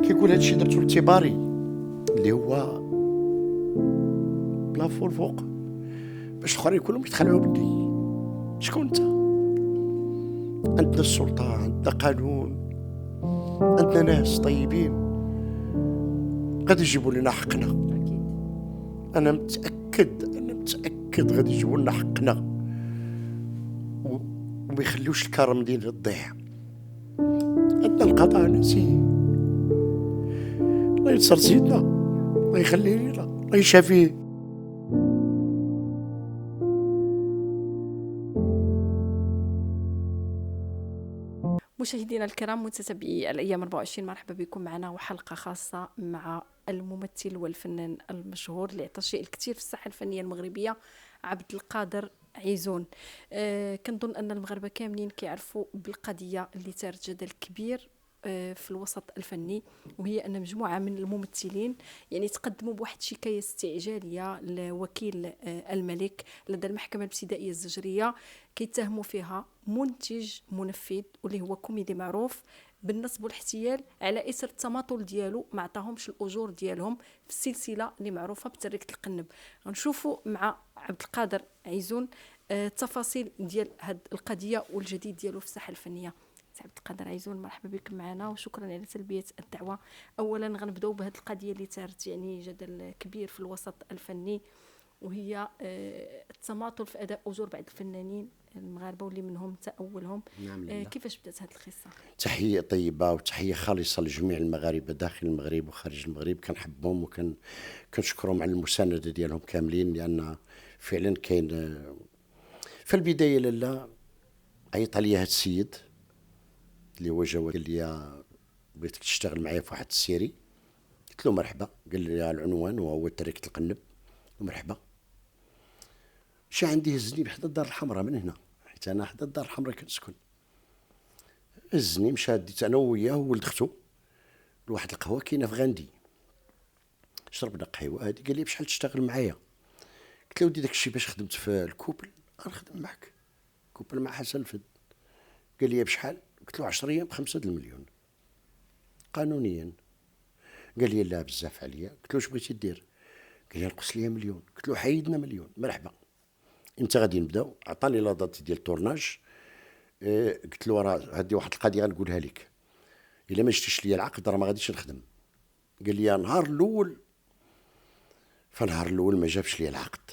كيقول هادشي درتو اعتباري اللي هو بلافون فوق باش الاخرين كلهم يتخلعوا مني. شكون انت؟ عندنا السلطه، عندنا قانون، عندنا ناس طيبين غادي يجيبوا لنا حقنا. اكيد انا متاكد غادي يجيبوا لنا حقنا وما يخليوش الكرم ديالنا تضيع. عندنا القضاء نزيه، الله ينصر سيدنا، الله يخليه لنا، الله يشافيه. مشاهدينا الكرام متتبعي الايام 24، مرحبا بكم معنا وحلقه خاصه مع الممثل والفنان المشهور اللي عطى شيء الكثير في الساحه الفنيه المغربيه، عبد القادر عيزون. كنظن ان المغاربه كاملين كيعرفوا بالقضيه اللي ثارت جدل كبير في الوسط الفني، وهي ان مجموعه من الممثلين يعني تقدموا بواحد شكايه استعجاليه لوكيل الملك لدى المحكمه الابتدائيه الزجريه، كيتهموا فيها منتج منفذ واللي هو كوميدي معروف بالنصب والاحتيال على اثر التماطل ديالو ما عطاهمش الاجور ديالهم في السلسله اللي معروفه بتركه القنب. غنشوفوا مع عبد القادر عيزون التفاصيل ديال هذه القضيه والجديد ديالو في الساحه الفنيه. عبد القادر عيزون، مرحبا بك معنا وشكرا على تلبيه الدعوه. اولا غنبداو بهذه القضيه اللي ثارت يعني جدل كبير في الوسط الفني، وهي التماطل في اداء اجور بعض الفنانين المغاربه واللي منهم حتى اولهم. نعم. كيفاش بدات هذه القصه؟ تحيه طيبه وتحيه خالصه لجميع المغاربه داخل المغرب وخارج المغرب، كنحبهم كنشكرهم على المسانده ديالهم كاملين، لان فعلا كاين في البدايه لاله عيط عليا هذا السيد اللي هو جواد، قال لي بغيتك تشتغل معايا في واحد السيري. قلت له مرحبا. قال لي العنوان وهو تركة القنب. مرحبا. شي عندي هزني بحدا الدار الحمراء من هنا، حيت انا حدا الدار الحمراء كنسكن. هزني مشى ديت انا وياه وولد اختو لواحد القهوه كاينه في غاندي، شربنا قهوه. هادي قال لي بشحال تشتغل معايا؟ قلت له ودي داكشي باش خدمت في الكوبل غنخدم معك، كوبل مع حسن الفد. قال لي بشحال؟ قلت له 10 ايام ب5 المليون قانونيا. قال لي لا بزاف عليا. قلت له واش بغيتي دير؟ قال لي نقص لي مليون. قلت له حيدنا مليون. مرحبا، امتى غادي نبداو؟ عطاني لا دات ديال التورناج. قلت له راه هذه واحد القضيه غنقولها لك، الا ما جبتيش لي العقد راه ما غاديش نخدم. قال لي النهار الاول، فالنهار الاول ما جابش لي العقد.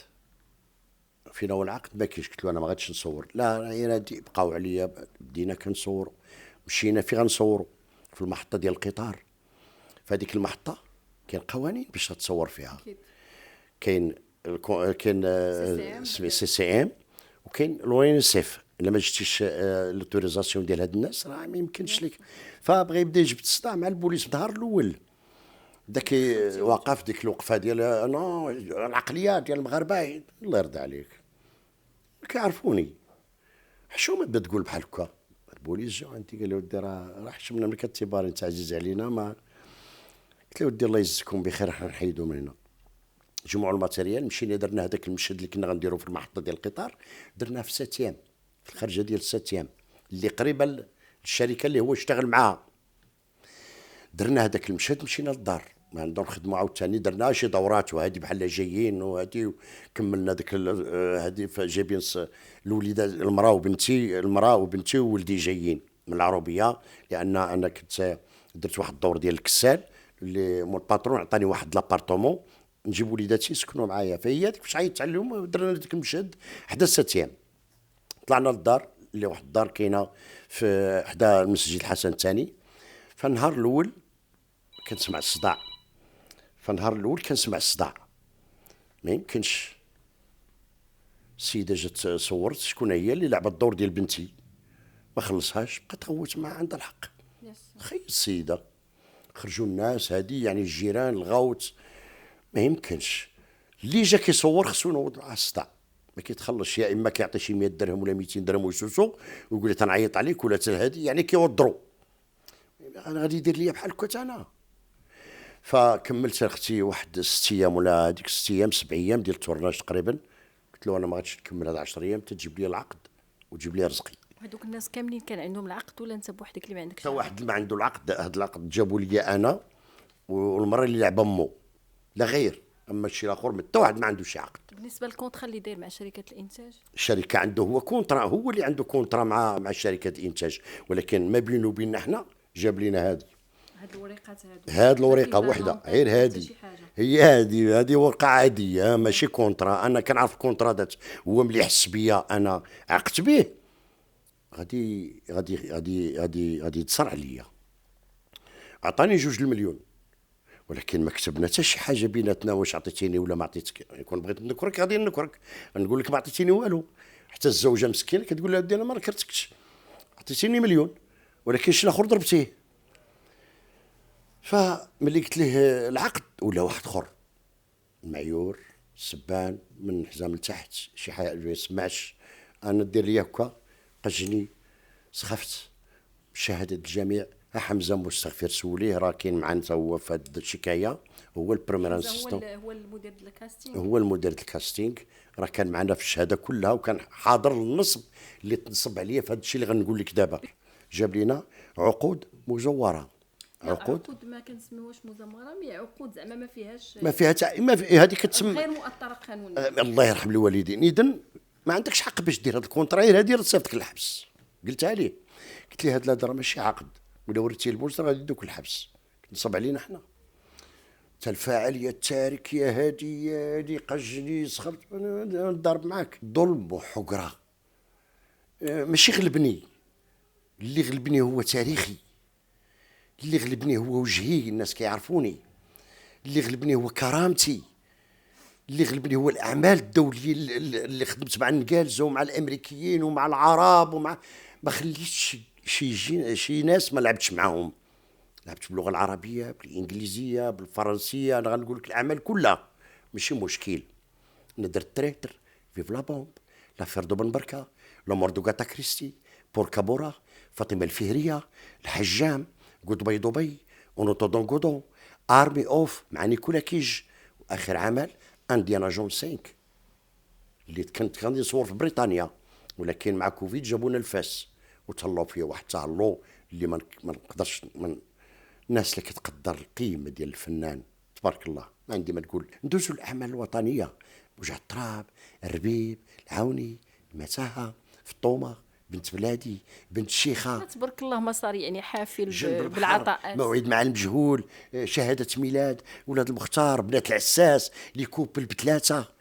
فين هو العقد؟ ما كاينش. قلت له انا ما غاديش نصور. لا غادي بقاو عليا، بدينا كنصوروا، مشينا في غنصوروا في المحطه ديال القطار. فهذيك المحطه كاين قوانين باش تصور فيها. كاين سي ام وكاين الONCF. الا ما جبتيش لوتوريزاسيون ديال هاد الناس راه ما يمكنش لك. فبغى يبدا يجبد الصداع مع البوليس النهار الاول. داك واقف ديك الوقفه ديال انا العقليه ديال المغاربه، الله يرضى عليك كيعرفوني. حشومه بدا تقول بحال هكا. البوليس جا عندي قال له ودي راه حشمنا من الاعتبار انت عزيز علينا. ما قلت له ودي الله يجزيكم بخير، حنا نحيدو من هنا. جمعوا الماتيريال، مشينا درنا هذاك المشهد اللي كنا غنديرو في المحطه ديال القطار، درناه في 6 ايام، في الخرجه ديال 6 ايام اللي قريبه للشركه اللي هو اشتغل معاها. درنا هذاك المشهد، مشينا للدار ما عندنا نخدموا عاوتاني. درنا شي دورات وهذه بحال جايين وهذه، كملنا ديك هذه جايبين الوليده المراه وبنتي وولدي جايين من العروبيه، لان انا كنت درت واحد الدور ديال الكسال اللي مول الباترون عطاني واحد لابارتومون نجيب وليداتي يسكنوا معايا. فهي ديك باش عيطت عليهم درنا ديك المشهد حدا 6 ايام. طلعنا للدار اللي واحد الدار كاينه في حدا المسجد الحسن الثاني. فالنهار الاول كنسمع الصداع، ما يمكنش. السيده جات صورت شكون هي اللي لعبت الدور ديال بنتي، ما خلصهاش، بقات تغوت مع عندها الحق. خير السيده، خرجوا الناس هذه يعني الجيران الغوت، ما يمكنش. اللي جا كيصور خصو ينوض مع الصداع، ما كيتخلصش. يا اما كيعطي شي 100 درهم ولا 200 درهم ويسوسو ويقول لي تنعيط عليك ولا هذه، يعني كيوضروا. انا غادي يدير لي بحال كنت انا. فكملت اختي واحد 6 ايام ولا هذيك 6 ايام 7 ايام ديال التورناج تقريبا. قلت له انا ما غاديش نكمل هذا 10 ايام تجيب لي العقد وتجيب لي رزقي. هذوك الناس كاملين كان عندهم العقد ولا انت بوحدك اللي ما عندكش؟ حتى واحد ما عنده العقد. هذا العقد جابوا لي انا والمره اللي لعب امه لا غير. اما الشيء الاخر حتى واحد ما عنده شي عقد. بالنسبه للكونترا اللي داير مع شركه الانتاج، الشركه عنده هو كونترا، هو اللي عنده كونترا مع شركه الانتاج، ولكن ما بينه وبيننا احنا جاب لنا هذه. هاد الوريقات هاد الورقه ما وحده فيها غير حتى هذه. شي حاجة. هي هذه ورقه عاديه ماشي كونترا. انا كنعرف كونترادات، هو ملي حس بيا انا عقدت به غادي يتصر عليا. عطاني 2 المليون، ولكن ما كتبنا حتى شي حاجه بيناتنا واش عطيتيني ولا ما عطيتك. كون بغيت نكرك غادي نكرك، نقول لك ما عطيتيني والو. حتى الزوجه مسكينه كتقول لها ودي انا ما نكرتكش، عطيتيني مليون ولكن شي الاخر ضربتيه. فملي قلت ليه العقد ولا واحد اخر المعيور السبان من الحزام لتحت شي حاجه ما يسمعش، انا دير ليا هكا قجني سخفت بشهاده الجميع. حمزه مستغفر سوليه راه كاين معنا هو في هذه الشكايه، هو البريمير اسيستون، هو المدير ديال الكاستينغ. هو المدير الكاستينغ، راه كان معنا في الشهاده كلها وكان حاضر النصب اللي تنصب عليا في هذا الشيء اللي غنقول لك دابا. جاب لنا عقود مزوره، عقود ما كنسميوهاش مزمره، مي عقود زعما ما فيهاش، ما فيها ما في هذه كتسمى غير مؤطره قانونيا. الله يرحم الوالدين. اذن ما عندكش حق باش دير هذا الكونترا، هذه راه تصيفطك للحبس. قلتها ليه، قلت ليه هذا الهضره ماشي عقد، ولا وريتيه البوليس غادي يدوك الحبس، نصب علينا حنا. تا الفاعل يا التارك يا هادي يا هادي قجني سخرت انا نضرب معاك. ظلم وحقره ماشي غلبني، اللي غلبني هو تاريخي، اللي غلبني هو وجهي الناس كيعرفوني، اللي غلبني هو كرامتي، اللي غلبني هو الاعمال الدوليه اللي خدمت مع النقالزه ومع الامريكيين ومع العرب ومع ما خليتش شي ناس ما لعبتش معاهم. لعبت باللغه العربيه بالانجليزيه بالفرنسيه، انا غنقول لك الاعمال كلها ماشي مشكل. انا درت تريتر فيف لا بومب لافير دو بن بركه لا موردوغاتا كريستي بوركابورا فاطمه الفهريه الحجام قود بي دبي اونوتو دون غودون ارمي اوف مع نيكولا كيج، واخر عمل انديانا جون 5 اللي كنت غادي نصور في بريطانيا، ولكن مع كوفيد جابونا الفاس وتهلاو فيا واحد التهلو اللي ما نقدرش الناس اللي كتقدر القيمه ديال الفنان تبارك الله. ما عندي ما نقول. ندوزو الاعمال الوطنيه، وجع التراب، الربيب، العوني، المتاهه، فطومه، بنت بلادي، بنت الشيخه، تبارك الله مسار يعني حافل جنب البحر، بالعطاءات. موعد مع المجهول، شهاده ميلاد، ولاد المختار، بنات العساس، لي كوبل بثلاثه.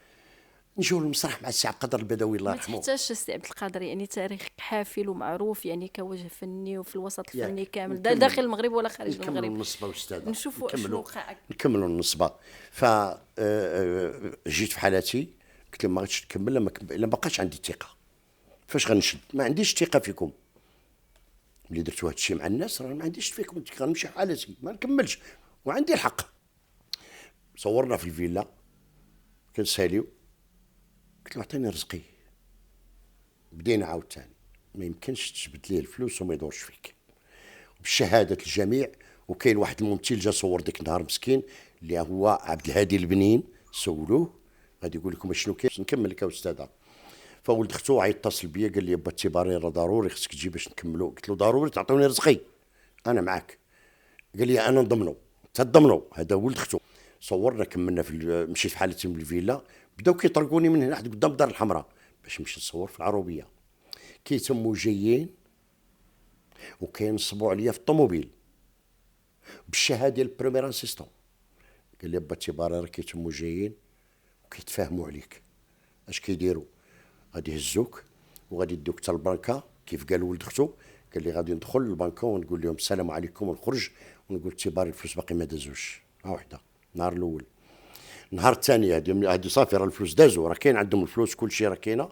نجيو للمسرح مع السي عبد القادر البدوي الله ما يرحمه. تحتاجش السي عبد القادر، يعني تاريخك حافل ومعروف يعني كوجه فني وفي الوسط الفني كامل، داخل المغرب ولا خارج المغرب. نكملوا النصبه استاذه، نشوفوا شنو وقع. نكملوا النصبه. ف جيت في حالتي قلت لهم ما غاديش نكمل الا ما بقاش عندي ثقه. فاش غنشد؟ ما عنديش ثقه فيكم. ملي درتو هذا الشيء مع الناس راه ما عنديش فيكم، غنمشي حالتي ما نكملش وعندي الحق. صورنا في الفيلا كنساليو، قلت له عطيني رزقي. بدينا عاوتاني ما يمكنش تجبد ليه الفلوس وما يدورش فيك بشهاده الجميع. وكاين واحد الممثل جا صور ديك النهار مسكين اللي هو عبد الهادي البنين، سولوه غادي يقول لكم شنو كاين. نكمل لك استاذه. فولد اختو عيتصل بيا قال لي با التبارين راه ضروري خصك تجي باش نكملوا. قلت له ضروري تعطوني رزقي انا معاك. قال لي انا نضمنوا تضمنوا. هذا ولد اختو. صورنا كملنا مشيت في حالتي من الفيلا، بداو كيطرقوني من هنا حد قدام الدار الحمراء باش نمشي نصور في العروبيه. كيتموا جايين وكينصبوا عليا في الطوموبيل بالشهاده ديال البريمير اسيستون. قال لي با التباري راه كيتموا جايين وكيتفاهموا عليك. اش كيديروا؟ غادي يهزوك وغادي يدوك حتى البنكه كيف قال ولد اختو. قال لي غادي ندخل للبنكه ونقول لهم السلام عليكم ونخرج ونقول تباري الفلوس باقي ما دازوش. ها وحده النهار الاول. النهار الثاني هادي صافي راه الفلوس دازوا، راه كاين عندهم الفلوس كلشي راه كاينه.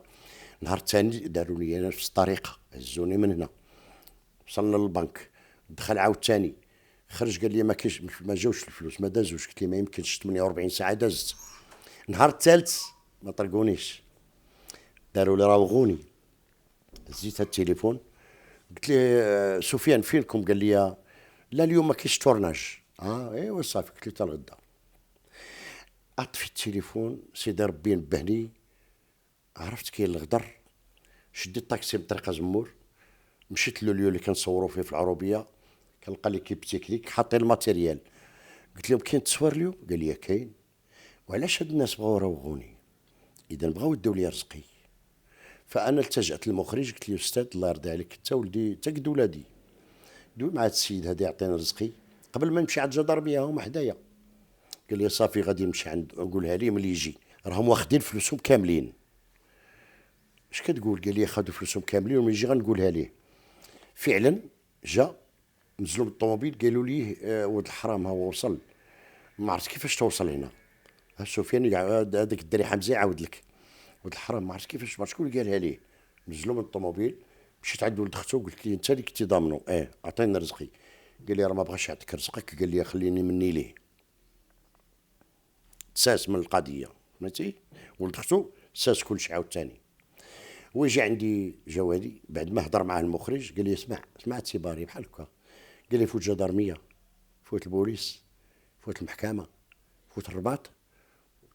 النهار الثاني داروا لي انا نفس الطريقه، هزوني من هنا وصلنا للبنك. دخل عاوتاني خرج قال لي ما كاينش ما جاوش الفلوس ما دازوش. قلت لي ما يمكنش 48 ساعه دازت. النهار الثالث ما طرقونيش، داروا لي راوغوني. هزيت التليفون قلت لي سفيان فينكم؟ قال لي لا اليوم ما كاينش تورناج. ايوا صافي. قلت له حتى الغدا. اطفي التليفون سيدي ربي نبهني، عرفت كاين الغدر. شديت الطاكسي من طريق زمور، مشيت لليو اللي كنصوروا فيه في العروبيه، كنلقى ليكيب تكنيك حاطين الماتيريال. قلت لهم كاين تصوير اليوم؟ قال لي كاين. وعلاش هاد الناس بغاو يروغوني؟ اذا بغاو يدوا لي رزقي. فانا التجأت للمخرج قلت له استاذ الله يرضي عليك انت ولدي انت قد ولادي، دوي مع هاد السيد هذا يعطيني رزقي قبل ما نمشي عند الجدرميه هما حدايا. قال لي صافي غادي نمشي عند نقولها ليه ملي يجي راهم واخدين فلوسهم كاملين. اش كتقول؟ قال لي خدوا فلوسهم كاملين وملي يجي غنقولها ليه. فعلا جا، نزلوا من الطوموبيل قالوا ليه ولد الحرام ها هو وصل. ما عرفت كيفاش توصل هنا. ها سفيان هذاك الدري حمزه يعاود لك. ولد الحرام ما عرفت كيفاش، ما عرفت شكون اللي قالها ليه. نزلوا من الطوموبيل، مشيت عند ولد اختو قلت لي انت اللي كنتي ضامنو عطيني رزقي. قال لي راه ما بغاش يعطيك رزقك، قال لي خليني مني ليه. تساس من القضيه فهمتي. ولد اختو ساس كلشي عاوتاني. ويجي عندي جوادي بعد ما هضر مع المخرج قال لي اسمع تيباري بحال هكا. قال لي فوت جدارميه، فوت البوليس، فوت المحكمه، فوت الرباط،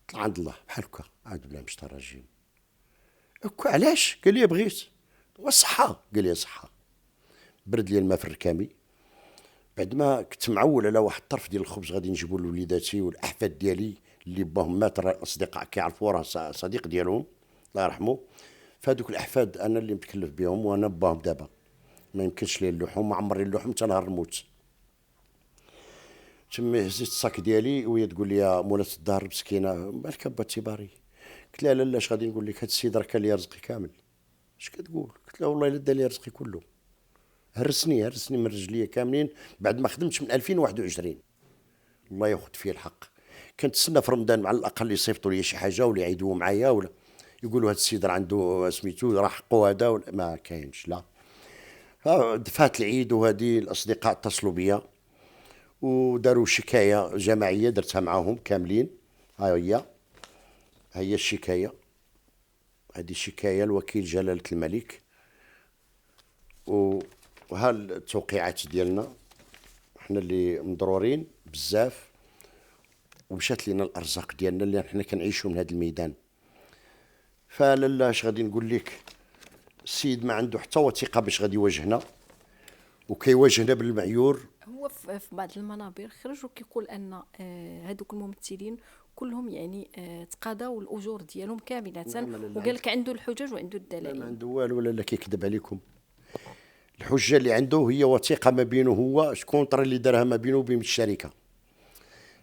طلع عند الله بحال هكا. اعوذ بالله من الشيطان الرجيم. هكا علاش؟ قال لي بغيت. والصحه؟ قال لي صحه. برد لي الماء في الركامي. بعد ما كنت معول على واحد الطرف ديال الخبز غادي نجيبو لوليداتي والاحفاد ديالي اللي باهم مات، الاصدقاء كيعرفوا راه صديق ديالهم الله يرحمه. فهذوك الاحفاد انا اللي متكلف بهم وانا باهم دابا. ما يمكنش لي اللحوم، ما عمري اللحوم حتى نهار نموت. تما هزيت الصاك ديالي وهي تقول لي يا مولات الدار مسكينه مالك با تيباري؟ قلت لها لا اش غادي نقول لك، هاد السيد راه كان لي رزقي كامل. اش كتقول؟ قلت لها والله الا دا لي رزقي كله. هرسني من رجليا كاملين بعد ما خدمتش من 2021. الله ياخذ فيه الحق. كنتسنى في رمضان على الاقل يصيفطوا لي شي حاجه ولا يعيدوا معايا ولا يقولوا هذا السيد راه عنده سميتو راه حقه هذا ولا ما كاينش. لا دفعت العيد وهذه الاصدقاء اتصلوا بيا وداروا شكايه جماعيه درتها معاهم كاملين. هي الشكايه، هذه شكايه لوكيل جلاله الملك وها التوقيعات ديالنا حنا اللي مضرورين بزاف. ومشات لينا الارزاق ديالنا اللي حنا كنعيشوا من هذا الميدان. فلالا اش غادي نقول لك، السيد ما عنده حتى وثيقه باش غادي يواجهنا وكيواجهنا بالمعيور. هو في بعض المنابر خرج وكيقول ان هذوك الممثلين كلهم يعني تقاضاو الاجور ديالهم كامله، وقال لك عنده الحجج وعنده الدلائل. ما عنده والو، لا كيكذب عليكم. الحجه اللي عنده هي وثيقه ما بينه هو كونطرا اللي دارها ما بينه وبين الشركه.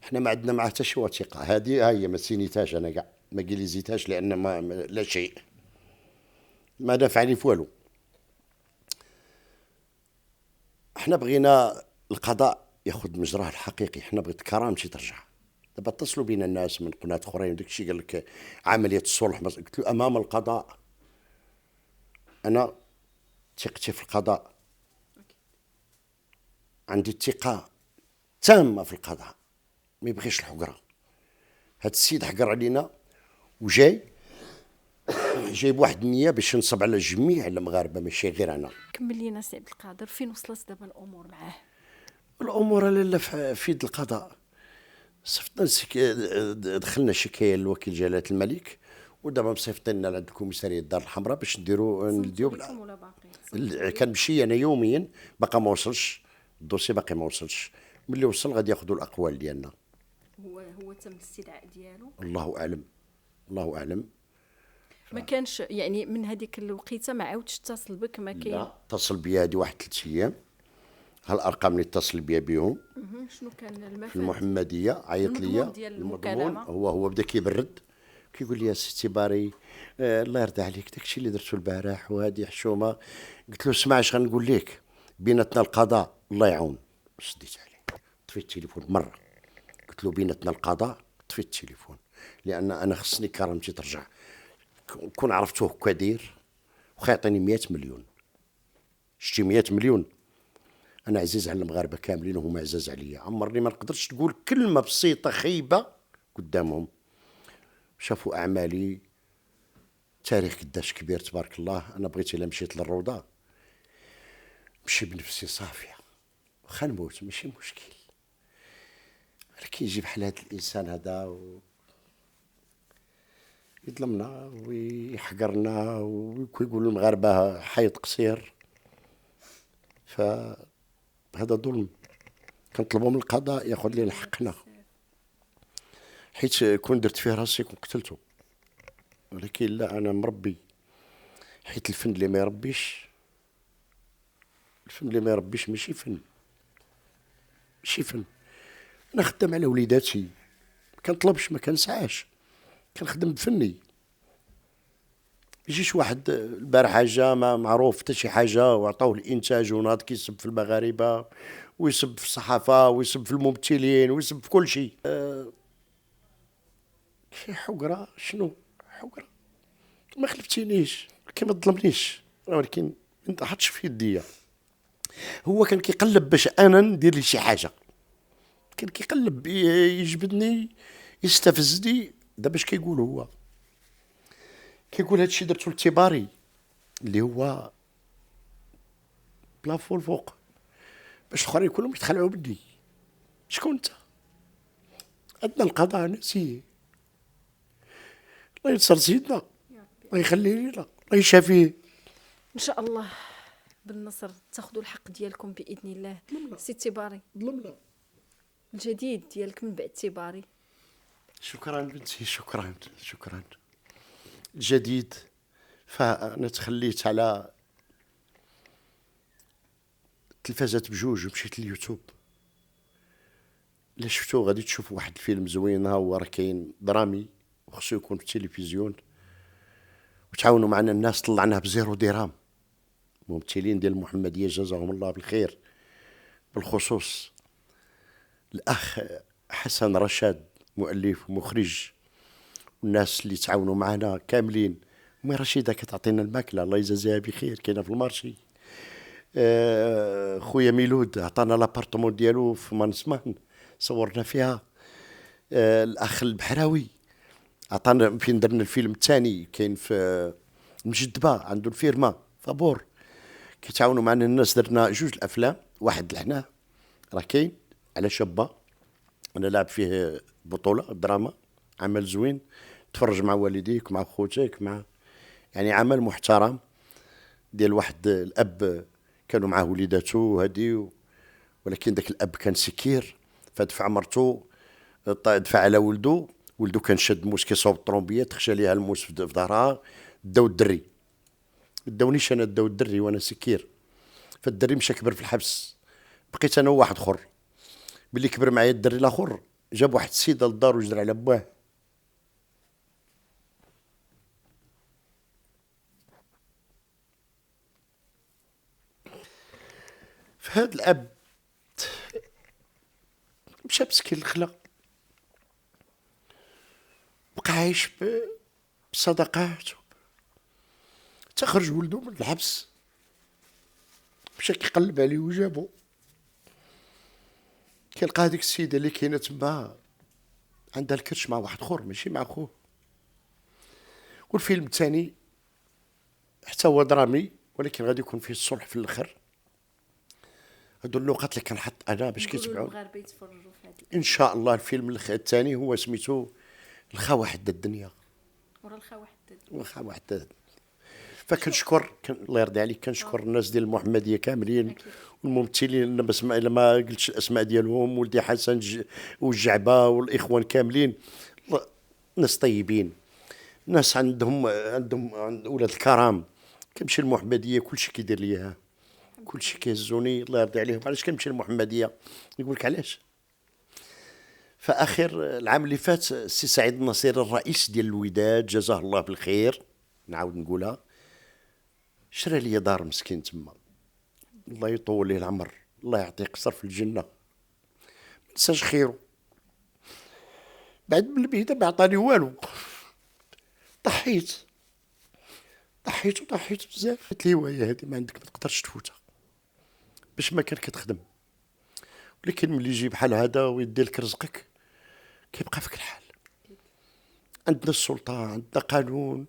احنا ما عندنا معاه حتى شي وثيقه. هذه هي ما سينيتهاش انا كاع، ما جليزيتهاش لان ما لا شيء، ما دافعني في والو. احنا بغينا القضاء ياخذ مجراه الحقيقي. احنا بغيت كرامتي ترجع. دابا اتصلوا بينا الناس من قناه اخرين وداك الشيء قال لك عمليه الصلح. قلت له امام القضاء، انا ثقتي في القضاء، عندي الثقه تامه في القضاء، ما يبغيش الحقره. هاد السيد حقر علينا وجاي جايب واحد النيه باش ينصب على جميع المغاربه ماشي غير انا. كمل لينا سي عبد القادر، فين وصلت دابا الامور معاه؟ الامور لالا في يد القضاء. صيفطنا دخلنا شكايه لوكيل جلاله الملك ودابا مصيفطيننا لعند الكوميساريه الدار الحمراء باش نديرو كنمشي انا يوميا باقا ما وصلش الدوسي، باقي ما وصلش. ملي وصل غادي ياخذوا الاقوال ديالنا. هو تم الاستدعاء ديالو؟ الله اعلم، الله اعلم. ما كانش يعني من هذيك الوقيته ما عاودش اتصل بك؟ ما كاين؟ لا اتصل بيا هذه واحد 3 ايام. هالارقام اللي اتصل بيا بهم شنو كان المفاد؟ في المحمديه عيط ليا المضمون هو بدا كيبرد كيقول لي يا سي تيباري الله يرضى عليك داكشي اللي درتو البارح وهذه حشومه. قلت له اسمع اش غنقول لك، بيناتنا القضاء الله يعاون. شديت عليه طفيت التليفون مره، قلت له بيناتنا القضاء. طفيت التليفون لان انا خصني كرامتي ترجع. كون عرفتوه هكا داير وخا يعطيني 100 مليون. شتي 100 مليون انا عزيز على المغاربه كاملين وهما عزاز عليا. عمرني ما نقدرش تقول كلمه بسيطه خايبه قدامهم. شافوا اعمالي، تاريخ قداش كبير تبارك الله. انا بغيت الا مشيت للروضه نمشي بنفسي صافيه واخا نموت ماشي مشكل. ولكن يجي بحال هذا الانسان هذا يظلمنا ويحقرنا ويقول المغاربه حيط قصير، فهذا ظلم. كنطلبوا من القضاء ياخذ لنا حقنا. حيت كون درت فيه راسي كون قتلته، ولكن لا، انا مربي. حيت الفن اللي ما يربيش، الفن اللي ما يربيش ماشي فن، ماشي فن. انا خدام على وليداتي، ما كنطلبش، ما كنسعاش، كنخدم بفني. يجيش واحد البارحة جا ما معروف حتى شي حاجة وعطاوه الإنتاج وناض كيسب في المغاربة ويسب في الصحافة ويسب في الممثلين ويسب في كل شيء. شي حقرة، شنو حقرة؟ ما خلفتينيش، ولكن ما تظلمنيش، ولكن ما حطش في يديا. هو كان كيقلب باش انا ندير لي شي حاجة، كان كيقلب يجبدني، يستفزني. دابا اش كيقول هو؟ كيقول هادشي درتو لتيباري اللي هو بلافو الفوق، باش الاخرين كلهم يتخلعوا مني. شكون انت؟ عندنا القضاء نسيه. الله ينصر سيدنا، الله يخليه لينا، الله يشافيه. ان شاء الله بالنصر تاخذوا الحق ديالكم باذن الله. سي تيباري، ظلمنا. الجديد ديالك من بعد تيباري. شكرا بنتي، شكرا شكرا. الجديد، فانا تخليت على التلفازات بجوج ومشيت لليوتيوب. الا شفتو غادي تشوف واحد الفيلم زوين، ها هو راه كاين درامي وخصو يكون في التلفزيون، وتعاونوا معنا الناس، طلعناه بزيرو درهم. ممثلين ديال المحمديه جزاهم الله بالخير، بالخصوص الاخ حسن رشاد مؤلف ومخرج، والناس اللي تعاونوا معنا كاملين. امي رشيده كتعطينا الماكله، الله يجازيها بخير، كاينه في المارشي. خويا ميلود عطانا لابارتمون ديالو في مانسمان صورنا فيها. الاخ البحراوي عطانا فين درنا الفيلم الثاني، كاين في المجدبه عنده الفيرما فابور، كيتعاونوا معنا الناس. درنا جوج الافلام، واحد لحناه راه كاين على شابه، انا لاعب فيه بطوله دراما، عمل زوين، تفرج مع والديك مع خوتك، مع يعني عمل محترم ديال واحد الاب كانوا معاه وليداتو هادي، ولكن داك الاب كان سكير، فدفع مرتو، دفع على ولدو، ولدو كان شاد موس كيصوب الطرومبيات، خشى ليها الموس في ظهرها، داو الدري، داونيش انا، داو الدري وانا سكير. فالدري مشى كبر في الحبس، بقيت انا وواحد اخر. ملي كبر معايا الدري الاخر، جاب واحد السيده للدار وجرى على باه. فهاد الاب مشى مسكين الخلا، بقى عايش بصدقات، تخرج ولدو من الحبس، مشى كيقلب عليه وجابو. كيلقى هذيك السيده اللي كاينه تما عندها الكرش مع واحد اخر ماشي مع خوه. والفيلم الثاني حتى هو درامي، ولكن غادي يكون فيه الصلح في الاخر. هادو النقط اللي كنحط انا باش كيتبعوا المغاربه يتفرجوا في هذه ان شاء الله. الفيلم الثاني هو سميتو الخا حتى الدنيا، ورا الخا واحد. الخا حتى. فكنشكر الله يرضي عليك، كنشكر الناس ديال المحمديه كاملين والممثلين. بس الا ما قلتش الاسماء ديالهم، ولدي حسن والجعبه والاخوان كاملين، ناس طيبين، ناس عندهم اولاد الكرام. كنمشي المحمديه كلشي كيدير ليها، كلشي كيهزوني، الله يرضي عليهم. علاش كنمشي المحمديه؟ نقول لك علاش. فاخر العام اللي فات السي سعيد النصير الرئيس ديال الوداد جزاه الله بالخير، نعاود نقولها، شرى لي دار مسكين تما، الله يطول ليه العمر، الله يعطيه قصر في الجنه، ما نساش خيره. بعد من البيت ما عطاني والو، ضحيت بزاف. قلت لي ويا هذه ما عندك، ما تقدرش تفوتها، باش ما كان كتخدم. ولكن ملي يجي بحال هذا ويدي لك رزقك، كيبقى فيك الحال. عندنا السلطه، عندنا قانون،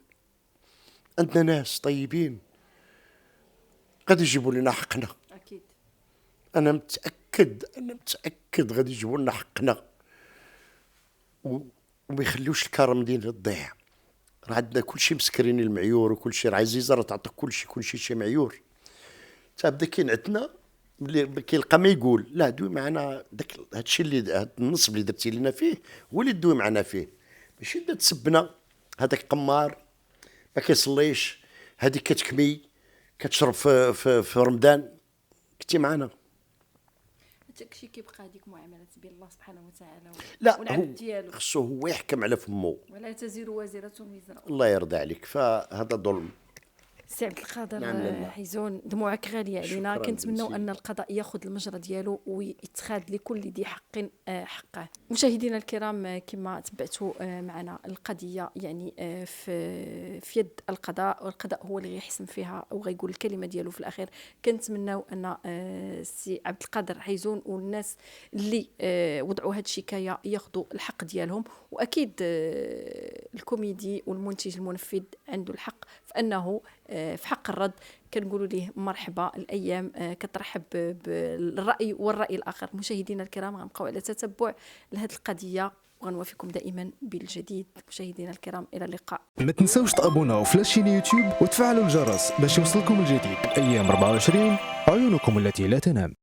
عندنا ناس طيبين غادي يجيبوا لنا حقنا. اكيد انا متاكد غادي يجيبوا لنا حقنا، وما يخليوش الكرم ديالنا تضيع. راه عندنا كلشي مسكرين المعيور، وكلشي راه عزيزه، راه تعطيك كلشي شي معيور. تبدا كاين عندنا اللي كيلقى ما يقول لا دوي معنا داك هادشي اللي هاد النصب اللي درتي لنا فيه هو اللي دوي معنا فيه، ماشي دا تسبنا هذاك قمار ما كيصليش، هذيك كتكمي كتشرب في رمضان، كنتي معنا. داكشي كيبقى هذيك معامله بين الله سبحانه وتعالى لا والعبد ديالو، خصو هو يحكم على فمو. ولا تزر وازره وزر. الله يرضى عليك، فهذا ظلم. سي عبد القادر نعم حيزون، دموعك غاليه علينا، شكراً كنتمنوا بنتي. ان القضاء ياخذ المجرى ديالو ويتخاذ لكل ذي حق حقه. مشاهدينا الكرام، كما تبعتوا معنا القضيه يعني في يد القضاء، والقضاء هو اللي غيحسم فيها او غيقول الكلمه ديالو في الاخير. كنتمناو ان سي عبد القادر حيزون والناس اللي وضعوا هذه الشكايه ياخذوا الحق ديالهم، واكيد الكوميدي والمنتج المنفذ عنده الحق في انه في حق الرد. كنقولوا ليه مرحبا، الايام كترحب بالراي والراي الاخر. مشاهدينا الكرام، غنبقاو على تتبع لهذه القضيه وغنوافيكم دائما بالجديد. مشاهدينا الكرام، الى اللقاء. ما تنساوش تابوناو في لاشين يوتيوب وتفعلوا الجرس باش يوصلكم الجديد. ايام 24، عيونكم التي لا تنام.